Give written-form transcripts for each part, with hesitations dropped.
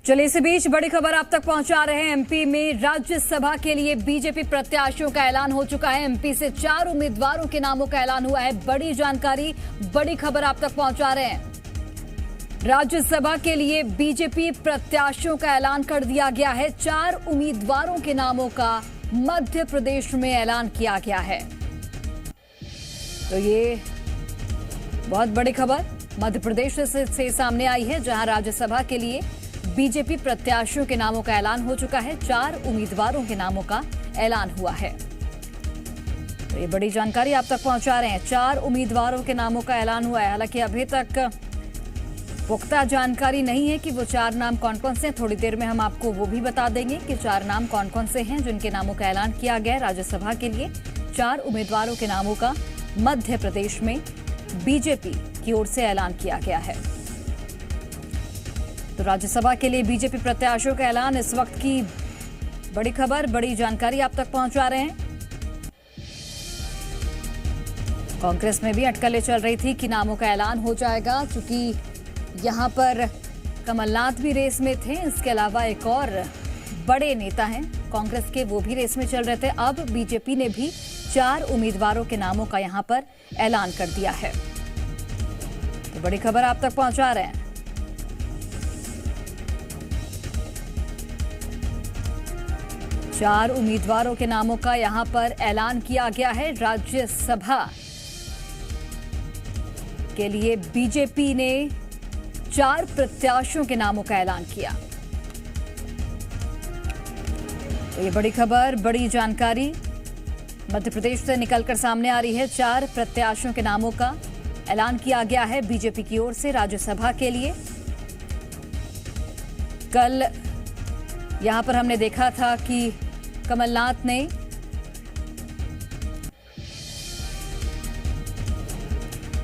चलिए इसी बीच बड़ी खबर आप तक पहुंचा रहे हैं। एमपी में राज्यसभा के लिए बीजेपी प्रत्याशियों का ऐलान हो चुका है। एमपी से 4 उम्मीदवारों के नामों का ऐलान हुआ है। बड़ी जानकारी, बड़ी खबर आप तक पहुंचा रहे हैं। राज्यसभा के लिए बीजेपी प्रत्याशियों का ऐलान कर दिया गया है। 4 उम्मीदवारों के नामों का मध्य प्रदेश में ऐलान किया गया है। तो ये बहुत बड़ी खबर मध्य प्रदेश से सामने आई है, जहां राज्यसभा के लिए बीजेपी प्रत्याशियों के नामों का ऐलान हो चुका है। 4 उम्मीदवारों के नामों का ऐलान हुआ है। तो ये बड़ी जानकारी आप तक पहुंचा रहे हैं। 4 उम्मीदवारों के नामों का ऐलान हुआ है। हालांकि अभी तक पुख्ता जानकारी नहीं है कि वो 4 नाम कौन कौन से हैं। थोड़ी देर में हम आपको वो भी बता देंगे कि 4 नाम कौन कौन से हैं जिनके नामों का ऐलान किया गया है। राज्यसभा के लिए 4 उम्मीदवारों के नामों का मध्य प्रदेश में बीजेपी की ओर से ऐलान किया गया है। तो राज्यसभा के लिए बीजेपी प्रत्याशियों का ऐलान इस वक्त की बड़ी खबर, बड़ी जानकारी आप तक पहुंचा रहे हैं। कांग्रेस में भी अटकलें चल रही थी कि नामों का ऐलान हो जाएगा, क्योंकि यहां पर कमलनाथ भी रेस में थे। इसके अलावा एक और बड़े नेता हैं कांग्रेस के, वो भी रेस में चल रहे थे। अब बीजेपी ने भी 4 उम्मीदवारों के नामों का यहां पर ऐलान कर दिया है। तो बड़ी खबर आप तक पहुंचा रहे हैं। चार उम्मीदवारों के नामों का यहां पर ऐलान किया गया है। राज्यसभा के लिए बीजेपी ने 4 प्रत्याशियों के नामों का ऐलान किया। तो ये बड़ी खबर, बड़ी जानकारी मध्य प्रदेश से निकलकर सामने आ रही है। 4 प्रत्याशियों के नामों का ऐलान किया गया है बीजेपी की ओर से राज्यसभा के लिए। कल यहां पर हमने देखा था कि कमलनाथ ने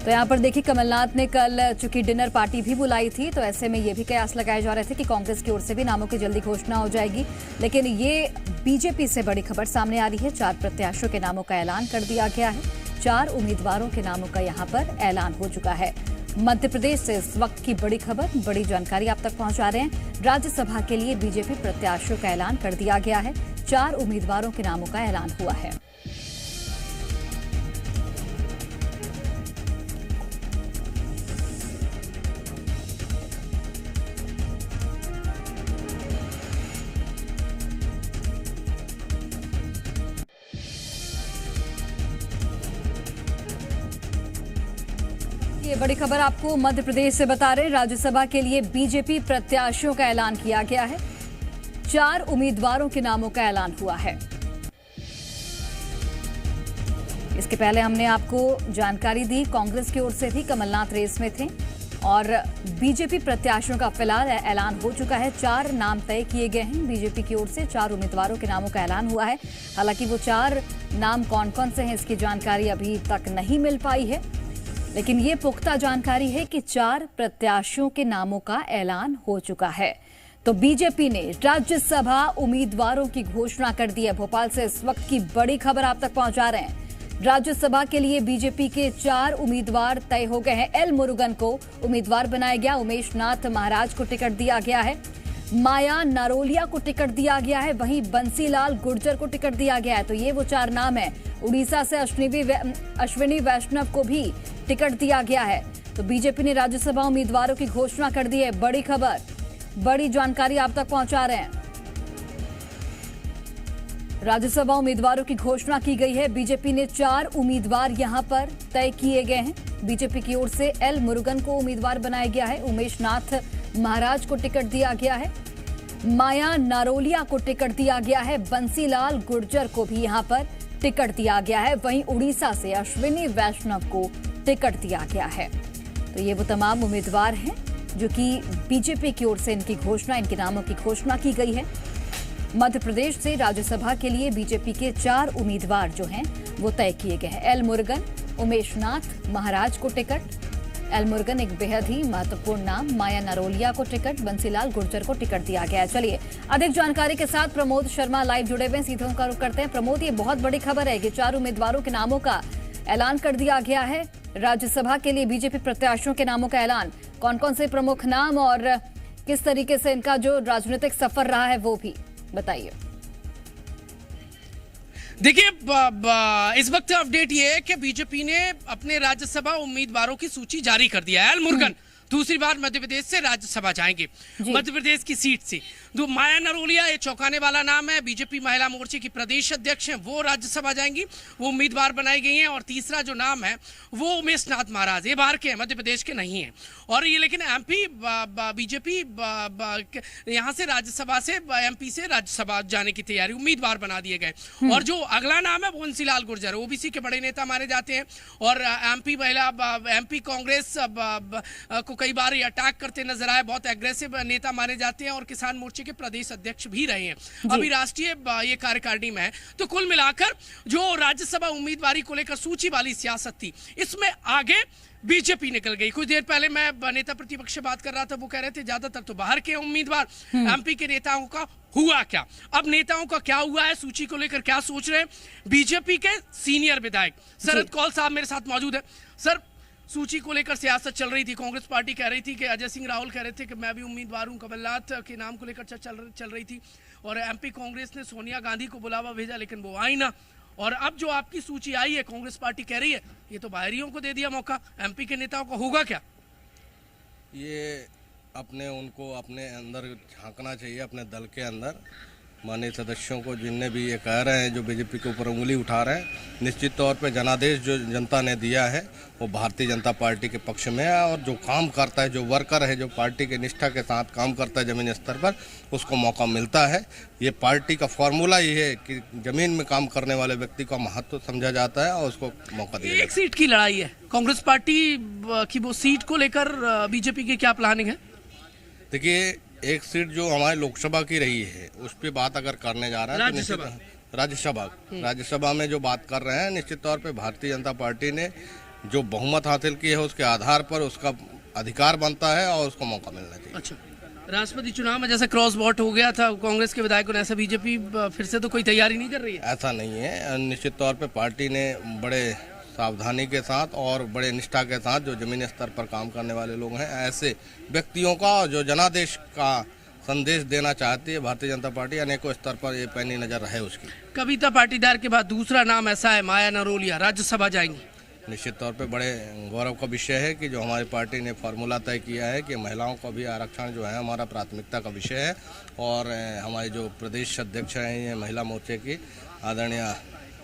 यहां पर देखिए कमलनाथ ने कल चूंकि डिनर पार्टी भी बुलाई थी, तो ऐसे में ये भी कयास लगाए जा रहे थे कि कांग्रेस की ओर से भी नामों की जल्दी घोषणा हो जाएगी। लेकिन ये बीजेपी से बड़ी खबर सामने आ रही है। 4 प्रत्याशियों के नामों का ऐलान कर दिया गया है। 4 उम्मीदवारों के नामों का यहां पर ऐलान हो चुका है। मध्य प्रदेश से इस वक्त की बड़ी खबर, बड़ी जानकारी आप तक पहुंचा रहे हैं। राज्यसभा के लिए बीजेपी प्रत्याशियों का ऐलान कर दिया गया है। 4 उम्मीदवारों के नामों का ऐलान हुआ है। ये बड़ी खबर आपको मध्य प्रदेश से बता रहे हैं। राज्यसभा के लिए बीजेपी प्रत्याशियों का ऐलान किया गया है। 4 उम्मीदवारों के नामों का ऐलान हुआ है। इसके पहले हमने आपको जानकारी दी, कांग्रेस की ओर से भी कमलनाथ रेस में थे और बीजेपी प्रत्याशियों का फिलहाल ऐलान हो चुका है। 4 नाम तय किए गए हैं बीजेपी की ओर से। 4 उम्मीदवारों के नामों का ऐलान हुआ है। हालांकि वो 4 नाम कौन कौन से हैं इसकी जानकारी अभी तक नहीं मिल पाई है, लेकिन ये पुख्ता जानकारी है कि 4 प्रत्याशियों के नामों का ऐलान हो चुका है। तो बीजेपी ने राज्यसभा उम्मीदवारों की घोषणा कर दी है। भोपाल से इस वक्त की बड़ी खबर आप तक पहुंचा रहे हैं। राज्यसभा के लिए बीजेपी के 4 उम्मीदवार तय हो गए हैं। एल मुरुगन को उम्मीदवार बनाया गया। उमेश नाथ महाराज को टिकट दिया गया है। माया नारोलिया को टिकट दिया गया है। वहीं बंसीलाल गुर्जर को टिकट दिया गया है। तो ये वो 4 नाम है। उड़ीसा से अश्विनी वैष्णव को भी टिकट दिया गया है। तो बीजेपी ने राज्यसभा उम्मीदवारों की घोषणा कर दी है। बड़ी खबर, बड़ी जानकारी आप तक पहुंचा रहे हैं। राज्यसभा उम्मीदवारों की घोषणा की गई है। बीजेपी ने 4 उम्मीदवार यहां पर तय किए गए हैं। बीजेपी की ओर से एल मुरुगन को उम्मीदवार बनाया गया है। उमेश नाथ महाराज को टिकट दिया गया है। माया नारोलिया को टिकट दिया गया है। बंसीलाल गुर्जर को भी यहां पर टिकट दिया गया है। वहीं उड़ीसा से अश्विनी वैष्णव को टिकट दिया गया है। तो ये वो तमाम उम्मीदवार हैं जो कि बीजेपी की ओर से इनके नामों की घोषणा की गई है। मध्य प्रदेश से राज्यसभा के लिए बीजेपी के 4 उम्मीदवार जो हैं वो तय किए गए हैं। एल मुरुगन, उमेश नाथ महाराज को टिकट, एल मुरुगन एक बेहद ही महत्वपूर्ण नाम, माया नारोलिया को टिकट, बंसीलाल गुर्जर को टिकट दिया गया है। चलिए अधिक जानकारी के साथ प्रमोद शर्मा लाइव जुड़े हुए हैं, सीधे उनका रुख करते हैं। प्रमोद, ये बहुत बड़ी खबर है कि 4 उम्मीदवारों के नामों का ऐलान कर दिया गया है। राज्यसभा के लिए बीजेपी प्रत्याशियों के नामों का ऐलान, कौन कौन से प्रमुख नाम और किस तरीके से इनका जो राजनीतिक सफर रहा है वो भी बताइए। देखिए, इस वक्त अपडेट ये है कि बीजेपी ने अपने राज्यसभा उम्मीदवारों की सूची जारी कर दिया है। एल मुरुगन दूसरी बार मध्य प्रदेश से राज्यसभा जाएंगे, मध्य प्रदेश की सीट से। माया नरोलिया, ये चौंकाने वाला नाम है, बीजेपी महिला मोर्चे की प्रदेश अध्यक्ष हैं, वो राज्यसभा जाएंगी, वो उम्मीदवार बनाई गई हैं। और तीसरा जो नाम है वो उमेश नाथ महाराज, ये बाहर के हैं, मध्य प्रदेश के नहीं हैं। और ये लेकिन एमपी बीजेपी यहाँ से राज्यसभा से एमपी से राज्यसभा जाने की तैयारी, उम्मीदवार बना दिए गए। और जो अगला नाम है बंसीलाल गुर्जर, ओबीसी के बड़े नेता माने जाते हैं और एमपी कांग्रेस को कई बार ये अटैक करते नजर आए, बहुत एग्रेसिव नेता माने जाते हैं और किसान मोर्चे के प्रदेश अध्यक्ष भी रहे हैं, अभी राष्ट्रीय ये कार्यकारिणी में है। तो कुल मिलाकर जो राज्यसभा उम्मीदवारी को लेकर सूची वाली सियासत थी, इसमें आगे बीजेपी निकल गई। कुछ देर पहले मैं नेता प्रतिपक्ष से बात कर रहा था, वो कह रहे थे ज्यादातर तो बाहर के उम्मीदवार, एमपी के नेताओं का हुआ क्या। अब नेताओं का क्या हुआ है, सूची को लेकर क्या सोच रहे हैं बीजेपी के सीनियर विधायक शरद कौल साहब मेरे साथ मौजूद है। सर, सूची को लेकर सियासत चल रही थी, कांग्रेस पार्टी कह रही थी कि अजय सिंह राहुल कह रहे थे कि मैं भी उम्मीदवार हूं, कमलनाथ के नाम को लेकर चल रही थी और एमपी कांग्रेस ने सोनिया गांधी को बुलावा भेजा लेकिन वो आई ना। और अब जो आपकी सूची आई है, कांग्रेस पार्टी कह रही है ये तो बाहरियों को दे दिया मौका, एमपी के नेताओं को होगा क्या? ये उनको अपने अंदर झांकना चाहिए, अपने दल के अंदर माननीय सदस्यों को, जिनने भी ये कह रहे हैं, जो बीजेपी के ऊपर उंगली उठा रहे हैं। निश्चित तौर पे जनादेश जो जनता ने दिया है वो भारतीय जनता पार्टी के पक्ष में है और जो काम करता है, जो वर्कर है, जो पार्टी के निष्ठा के साथ काम करता है जमीनी स्तर पर, उसको मौका मिलता है। ये पार्टी का फॉर्मूला ये है कि जमीन में काम करने वाले व्यक्ति का महत्व समझा जाता है और उसको मौका दिया जाता है। एक सीट की लड़ाई है कांग्रेस पार्टी की, वो सीट को लेकर बीजेपी की क्या प्लानिंग है? देखिए, एक सीट जो हमारे लोकसभा की रही है उस पर बात अगर करने जा रहा है तो राज्यसभा में जो बात कर रहे हैं, निश्चित तौर पे भारतीय जनता पार्टी ने जो बहुमत हासिल की है उसके आधार पर उसका अधिकार बनता है और उसको मौका मिलना चाहिए। अच्छा, राष्ट्रपति चुनाव में जैसे क्रॉस वोट हो गया था कांग्रेस के विधायकों ने, ऐसा बीजेपी फिर से तो कोई तैयारी नहीं कर रही है? ऐसा नहीं है, निश्चित तौर पर पार्टी ने बड़े सावधानी के साथ और बड़े निष्ठा के साथ जो जमीनी स्तर पर काम करने वाले लोग हैं, ऐसे व्यक्तियों का जो जनादेश का संदेश देना चाहती है भारतीय जनता पार्टी, अनेकों स्तर पर ये पैनी नजर है उसकी। कविता पाटीदार के बाद दूसरा नाम ऐसा है माया नरोलिया, राज्यसभा जाएंगी। निश्चित तौर पे बड़े गौरव का विषय है कि जो हमारी पार्टी ने फार्मूला तय किया है कि महिलाओं का भी आरक्षण जो है हमारा प्राथमिकता का विषय है। और हमारे जो प्रदेश अध्यक्ष हैं ये महिला मोर्चे की आदरणीय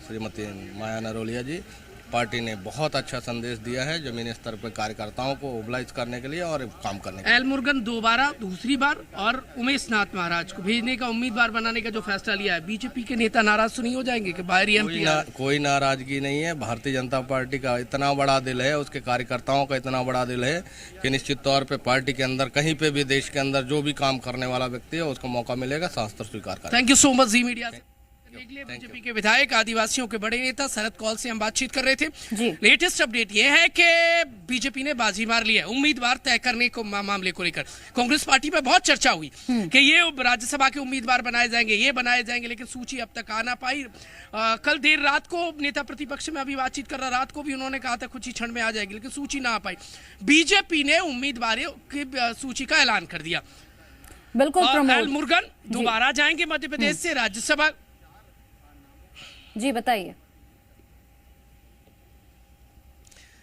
श्रीमती माया नरोलिया जी, पार्टी ने बहुत अच्छा संदेश दिया है जमीनी स्तर पर कार्यकर्ताओं को मोबिलाइज करने के लिए और काम करने के लिए। एल मुरुगन दोबारा दूसरी बार और उमेश नाथ महाराज को भेजने का, उम्मीदवार बनाने का जो फैसला लिया है, बीजेपी के नेता नाराज तो नहीं हो जाएंगे कि बाहरी एमपी? कोई नाराजगी नहीं है। भारतीय जनता पार्टी का इतना बड़ा दिल है, उसके कार्यकर्ताओं का इतना बड़ा दिल है कि निश्चित तौर पर पार्टी के अंदर कहीं पे भी देश के अंदर जो भी काम करने वाला व्यक्ति है उसको मौका मिलेगा, शास्त्र स्वीकार करेगा। Thank you so much Zee media से। बीजेपी के विधायक, आदिवासियों के बड़े नेता शरद कौल से हम बातचीत कर रहे थे। लेटेस्ट अपडेट ये है कि बीजेपी ने बाजी मार ली है उम्मीदवार तय करने को मामले को लेकर। कांग्रेस पार्टी में बहुत चर्चा हुई कि ये राज्यसभा के उम्मीदवार बनाए जाएंगे, ये बनाए जाएंगे, लेकिन सूची अब तक आ ना पाई। कल देर रात को नेता प्रतिपक्ष में अभी बातचीत कर रहा, रात को भी उन्होंने कहा था कुछ ही क्षण में आ जाएगी, लेकिन सूची ना आ पाई। बीजेपी ने उम्मीदवारों की सूची का ऐलान कर दिया। बिल्कुल, एल मुरुगन दोबारा जाएंगे मध्य प्रदेश से राज्यसभा। जी बताइए।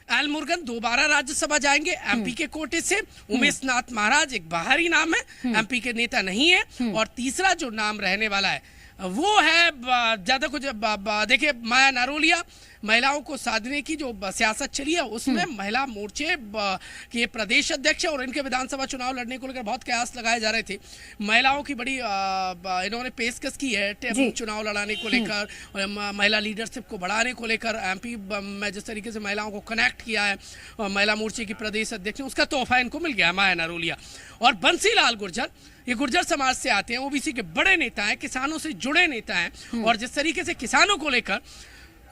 एल मुरुगन दोबारा राज्यसभा जाएंगे एमपी के कोटे से। उमेश नाथ महाराज एक बाहरी नाम है, एमपी के नेता नहीं है। और तीसरा जो नाम रहने वाला है वो है, ज्यादा कुछ देखिए, माया नरोलिया। महिलाओं को साधने की जो सियासत चली है उसमें महिला मोर्चे के प्रदेश अध्यक्ष और इनके विधानसभा चुनाव लड़ने को लेकर बहुत कयास लगाए जा रहे थे। महिलाओं की बड़ी इन्होंने पेशकश की है चुनाव लड़ाने को लेकर, महिला लीडरशिप को बढ़ाने को लेकर। एमपी में जिस तरीके से महिलाओं को कनेक्ट किया है महिला मोर्चे की प्रदेश अध्यक्ष, उसका तोहफा इनको मिल गया माया नरोलिया। और बंसीलाल गुर्जर, ये गुर्जर समाज से आते हैं, ओबीसी के बड़े नेता हैं, किसानों से जुड़े नेता हैं। और जिस तरीके से किसानों को लेकर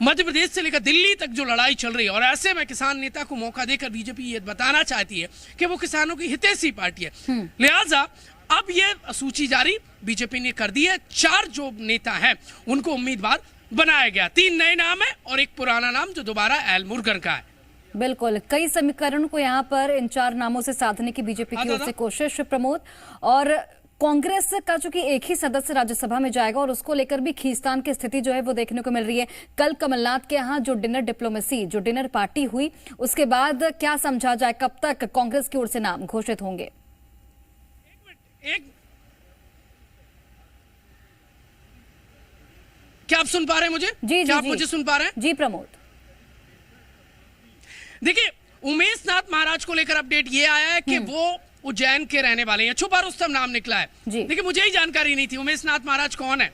मध्य प्रदेश से लेकर दिल्ली तक जो लड़ाई चल रही है, और ऐसे में किसान नेता को मौका देकर बीजेपी ये बताना चाहती है कि वो किसानों की हितैषी पार्टी है। लिहाजा अब ये सूची जारी बीजेपी ने कर दी है। 4 जो नेता हैं उनको उम्मीदवार बनाया गया। 3 नए नाम है और एक पुराना नाम जो दोबारा एल मुरुगन का है। बिल्कुल, कई समीकरण को यहाँ पर इन 4 नामों से साधने की बीजेपी की ओर से कोशिश प्रमोद। और कांग्रेस का चूंकि एक ही सदस्य राज्यसभा में जाएगा और उसको लेकर भी खींचतान की स्थिति जो है वो देखने को मिल रही है। कल कमलनाथ के यहाँ जो डिनर डिप्लोमेसी, जो डिनर पार्टी हुई, उसके बाद क्या समझा जाए, कब तक कांग्रेस की ओर से नाम घोषित होंगे? क्या आप सुन पा रहे हैं मुझे? जी, क्या आप मुझे सुन पा रहे हैं? जी प्रमोद, देखिए, उमेश नाथ महाराज को लेकर अपडेट ये आया है कि वो उज्जैन के रहने वाले हैं। छुपा रुस्तम नाम निकला है। देखिए, मुझे ही जानकारी नहीं थी उमेश नाथ महाराज कौन है,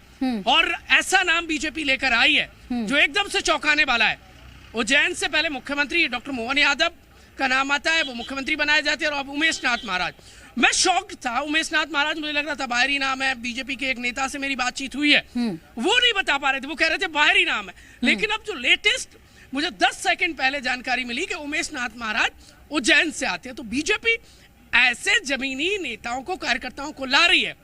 और ऐसा नाम बीजेपी लेकर आई है जो एकदम से चौंकाने वाला है। उज्जैन से पहले मुख्यमंत्री डॉक्टर मोहन यादव का नाम आता है, वो मुख्यमंत्री बनाए जाते हैं, और अब उमेश नाथ महाराज। मैं शॉक्ड था। उमेश नाथ महाराज, मुझे लग रहा था बाहरी नाम है। बीजेपी के एक नेता से मेरी बातचीत हुई है, वो नहीं बता पा रहे थे, वो कह रहे थे बाहरी नाम है। लेकिन अब जो लेटेस्ट मुझे 10 सेकंड पहले जानकारी मिली कि उमेश नाथ महाराज उज्जैन से आते हैं, तो बीजेपी ऐसे जमीनी नेताओं को, कार्यकर्ताओं को ला रही है।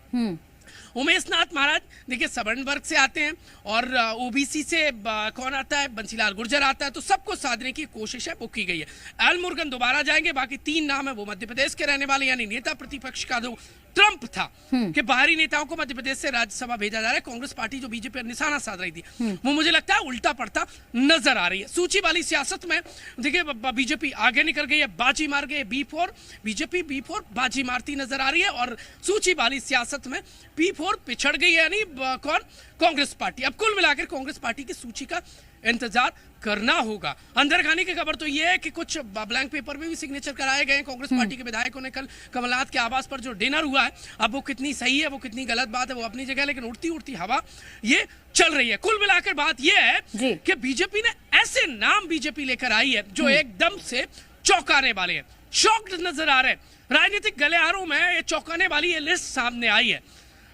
उमेश नाथ महाराज देखिए सवर्ण वर्ग से आते हैं, और ओबीसी से कौन आता है, बंसीलाल गुर्जर आता है, तो सबको साधने की कोशिश है, वो की गई है। एल मुरुगन दोबारा जाएंगे। बाकी 3 नाम है वो मध्य प्रदेश के रहने वाले, यानी नेता प्रतिपक्ष का जो ट्रंप था कि बाहरी नेताओं को मध्य प्रदेश से राज्यसभा भेजा जा रहा है, कांग्रेस पार्टी जो बीजेपी पर निशाना साध रही थी, वो मुझे लगता है उल्टा पड़ता नजर आ रही है। सूची वाली सियासत में देखिए बीजेपी आगे निकल गई है, बाजी मार गई। B4 बीजेपी B4 बाजी मारती नजर आ रही है, और सूची वाली सियासत में P4 पिछड़ गई है, यानी कौन, कांग्रेस पार्टी। अब कुल मिलाकर कांग्रेस पार्टी की सूची का इंतजार करना होगा। अंदर खाने की खबर तो यह है कि कुछ ब्लैंक पेपर में भी सिग्नेचर कराए गए कांग्रेस पार्टी के विधायकों ने। कल कमलनाथ के आवास पर जो डिनर हुआ है, अब वो कितनी सही है, वो कितनी गलत बात है, वो अपनी जगह, लेकिन उड़ती उड़ती हवा ये चल रही है। कुल मिलाकर बात यह है कि बीजेपी ने ऐसे नाम बीजेपी लेकर आई है जो एकदम से चौंकाने वाले हैं, शॉक्ड नजर आ रहे हैं। राजनीतिक गलियारों में ये चौंकाने वाली ये लिस्ट सामने आई है।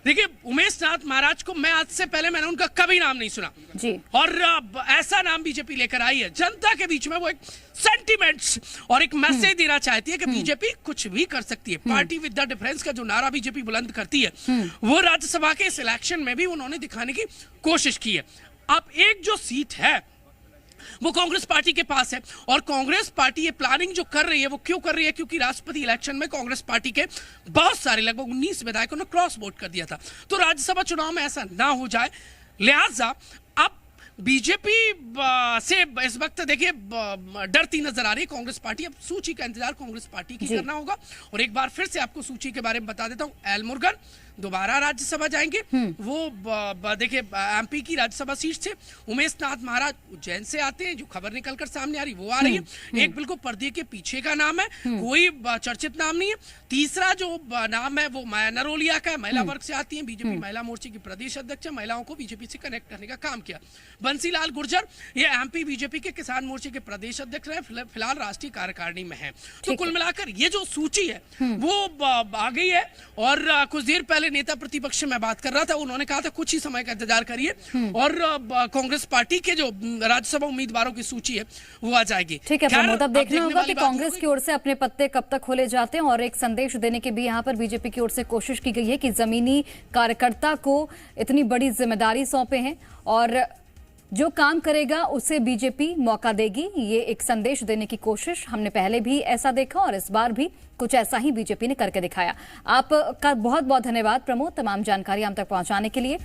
देखिए, उमेश नाथ महाराज को मैं आज से पहले मैंने उनका कभी नाम नहीं सुना जी, और ऐसा नाम बीजेपी लेकर आई है। जनता के बीच में वो एक सेंटिमेंट्स और एक मैसेज देना चाहती है कि बीजेपी कुछ भी कर सकती है। पार्टी विद द डिफरेंस का जो नारा बीजेपी बुलंद करती है, वो राज्यसभा के इस इलेक्शन में भी उन्होंने दिखाने की कोशिश की है। अब एक जो सीट है वो कांग्रेस पार्टी के पास है, और कांग्रेस पार्टी ये प्लानिंग जो कर रही है, वो क्यों कर रही है? क्योंकि राष्ट्रपति इलेक्शन में कांग्रेस पार्टी के बहुत सारे, लगभग 19 विधायकों ने क्रॉस वोट कर दिया था। तो राज्यसभा चुनाव में ऐसा ना हो जाए, लिहाजा अब बीजेपी से इस वक्त देखिए डरती नजर आ रही है कांग्रेस पार्टी। अब सूची का इंतजार कांग्रेस पार्टी की करना होगा। और एक बार फिर से आपको सूची के बारे में बता देता हूं। एल मुरुगन दोबारा राज्यसभा जाएंगे, वो देखिए एमपी की राज्यसभा सीट से। उमेश नाथ महाराज उज्जैन से आते हैं, जो खबर निकलकर सामने आ रही वो आ रही है। एक बिल्कुल पर्दे के पीछे का नाम है, कोई चर्चित नाम नहीं है। तीसरा जो नाम है वो नरोलिया का है, महिला वर्ग से आती है, बीजेपी महिला मोर्चे की प्रदेश अध्यक्ष है, महिलाओं को बीजेपी से कनेक्ट करने का काम किया। बंसीलाल गुर्जर ये एमपी बीजेपी के किसान मोर्चे के प्रदेश अध्यक्ष रहे, फिलहाल राष्ट्रीय कार्यकारिणी में है। तो कुल मिलाकर ये जो सूची है वो आ गई है। और कुछ देर पहले नेता प्रतिपक्ष से मैं बात कर रहा था, उन्होंने कहा था कुछ ही समय का इंतजार करिए और कांग्रेस पार्टी के जो राज्यसभा उम्मीदवारों की सूची है वो आ जाएगी। ठीक है प्रमोद, अब देखना होगा कि कांग्रेस की ओर से अपने पत्ते कब तक खोले जाते हैं। और एक संदेश देने की भी यहाँ पर बीजेपी की ओर से कोशिश की गई है कि जमीनी कार्यकर्ता को इतनी बड़ी जिम्मेदारी सौंपे हैं, और जो काम करेगा उसे बीजेपी मौका देगी। ये एक संदेश देने की कोशिश हमने पहले भी ऐसा देखा, और इस बार भी कुछ ऐसा ही बीजेपी ने करके दिखाया। आपका बहुत बहुत धन्यवाद प्रमोद, तमाम जानकारी हम तक पहुंचाने के लिए।